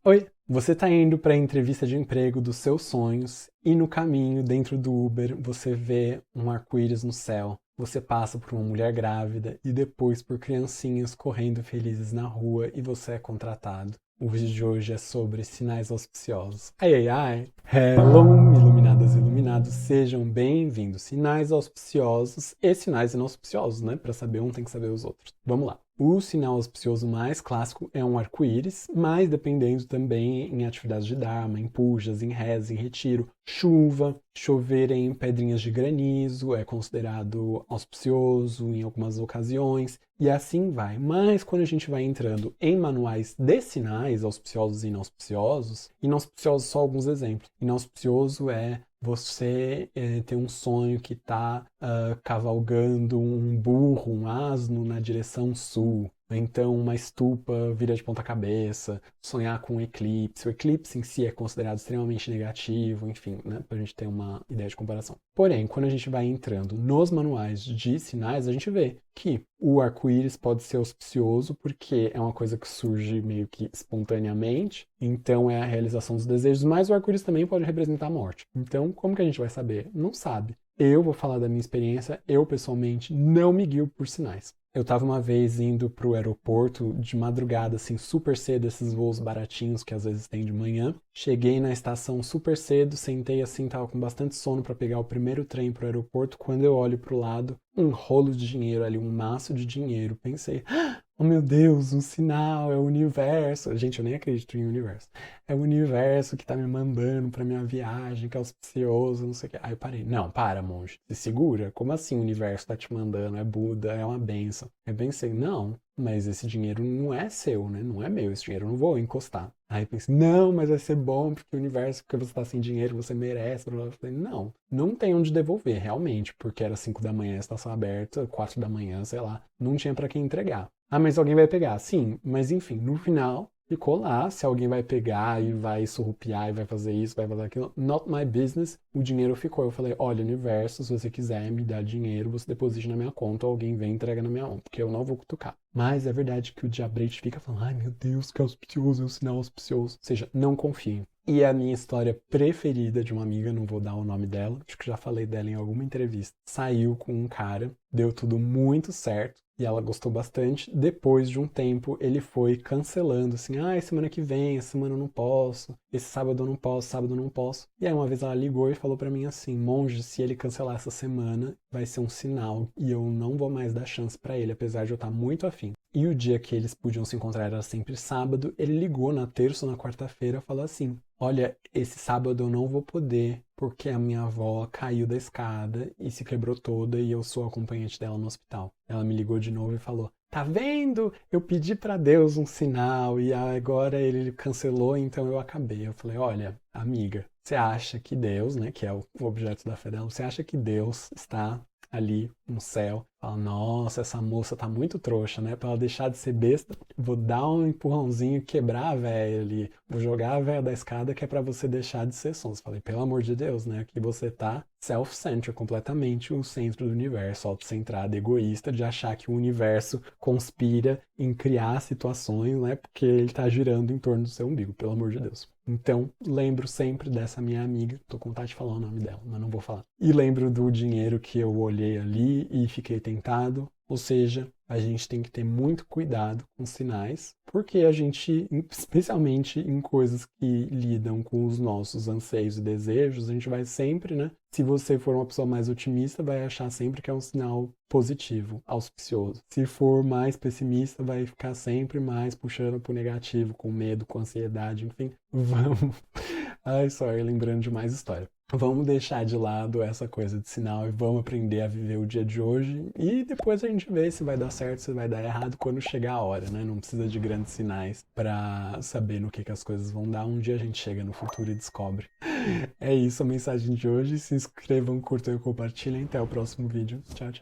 Oi, você está indo para a entrevista de emprego dos seus sonhos e no caminho, dentro do Uber, você vê um arco-íris no céu. Você passa por uma mulher grávida e depois por criancinhas correndo felizes na rua e você é contratado. O vídeo de hoje é sobre sinais auspiciosos. Ai, ai, ai. Hello, iluminadas e iluminados, sejam bem-vindos. Sinais auspiciosos e sinais inauspiciosos, né? Para saber um tem que saber os outros. Vamos lá. O sinal auspicioso mais clássico é um arco-íris, mas dependendo também em atividades de Dharma, em pujas, em reza, em retiro, chuva, chover em pedrinhas de granizo é considerado auspicioso em algumas ocasiões, e assim vai. Mas quando a gente vai entrando em manuais de sinais auspiciosos e inauspiciosos só alguns exemplos. Inauspicioso é você ter um sonho que está cavalgando um burro, um asno na direção sul. Então, uma estupa vira de ponta cabeça, sonhar com um eclipse. O eclipse em si é considerado extremamente negativo, enfim, né, para a gente ter uma ideia de comparação. Porém, quando a gente vai entrando nos manuais de sinais, a gente vê que o arco-íris pode ser auspicioso porque é uma coisa que surge meio que espontaneamente, então é a realização dos desejos, mas o arco-íris também pode representar a morte. Então, como que a gente vai saber? Não sabe. Eu vou falar da minha experiência, eu pessoalmente não me guio por sinais. Eu estava uma vez indo para o aeroporto de madrugada, assim, super cedo, esses voos baratinhos que às vezes tem de manhã. Cheguei na estação super cedo, sentei assim, tava com bastante sono para pegar o primeiro trem para o aeroporto. Quando eu olho para o lado, um rolo de dinheiro ali, um maço de dinheiro. Pensei, oh meu Deus, um sinal, é o universo. Gente, eu nem acredito em universo. É o universo que tá me mandando pra minha viagem, que é auspicioso, não sei o que. Aí eu parei. Não, para, monge. Se segura. Como assim o universo tá te mandando? É Buda, é uma benção. Eu pensei, não, mas esse dinheiro não é seu, né? Não é meu, esse dinheiro eu não vou encostar. Aí eu pensei, não, mas vai ser bom porque o universo, porque você tá sem dinheiro, você merece. Eu falei, não, não tem onde devolver, realmente, porque era 5 da manhã, estação aberta, 4 da manhã, sei lá, não tinha pra quem entregar. Ah, mas alguém vai pegar. Sim, mas enfim, no final ficou lá. Se alguém vai pegar e vai surrupiar e vai fazer isso, vai fazer aquilo, not my business. O dinheiro ficou. Eu falei, olha, universo, se você quiser me dar dinheiro, você deposite na minha conta, ou alguém vem e entrega na minha mão, porque eu não vou cutucar. Mas é verdade que o diabrete fica falando, ai meu Deus, que auspicioso, é um sinal auspicioso. Ou seja, não confiem. E a minha história preferida de uma amiga, não vou dar o nome dela, acho que já falei dela em alguma entrevista, saiu com um cara, deu tudo muito certo e ela gostou bastante. Depois de um tempo, ele foi cancelando, assim, semana que vem, essa semana eu não posso, esse sábado eu não posso, sábado eu não posso. E aí uma vez ela ligou e falou pra mim assim, monge, se ele cancelar essa semana, vai ser um sinal e eu não vou mais dar chance pra ele, apesar de eu estar muito afim. E o dia que eles podiam se encontrar era sempre sábado. Ele ligou na terça ou na quarta-feira e falou assim: olha, esse sábado eu não vou poder porque a minha avó caiu da escada e se quebrou toda e eu sou acompanhante dela no hospital. Ela me ligou de novo e falou: tá vendo? Eu pedi pra Deus um sinal e agora ele cancelou, então eu acabei. Eu falei: olha, amiga, você acha que Deus, né, que é o objeto da fé dela, você acha que Deus está ali no céu? Fala, nossa, essa moça tá muito trouxa, né? Pra ela deixar de ser besta, vou dar um empurrãozinho, quebrar a véia ali. Vou jogar a véia da escada que é pra você deixar de ser sonso. Falei, pelo amor de Deus, né? Aqui você tá self-centered, completamente o centro do universo, autocentrado, egoísta, de achar que o universo conspira em criar situações, né? Porque ele tá girando em torno do seu umbigo, pelo amor de Deus. Então, lembro sempre dessa minha amiga, tô com vontade de falar o nome dela, mas não vou falar. E lembro do dinheiro que eu olhei ali e fiquei tentado, ou seja, a gente tem que ter muito cuidado com sinais, porque a gente, especialmente em coisas que lidam com os nossos anseios e desejos, a gente vai sempre, né? Se você for uma pessoa mais otimista, vai achar sempre que é um sinal positivo, auspicioso. Se for mais pessimista, vai ficar sempre mais puxando pro negativo, com medo, com ansiedade, enfim. Vamos. Ai, sorry, lembrando de mais história. Vamos deixar de lado essa coisa de sinal e vamos aprender a viver o dia de hoje e depois a gente vê se vai dar certo, se vai dar errado quando chegar a hora, né? Não precisa de grandes sinais para saber no que as coisas vão dar. Um dia a gente chega no futuro e descobre. É isso a mensagem de hoje. Se inscrevam, curtam e compartilhem. Até o próximo vídeo. Tchau, tchau.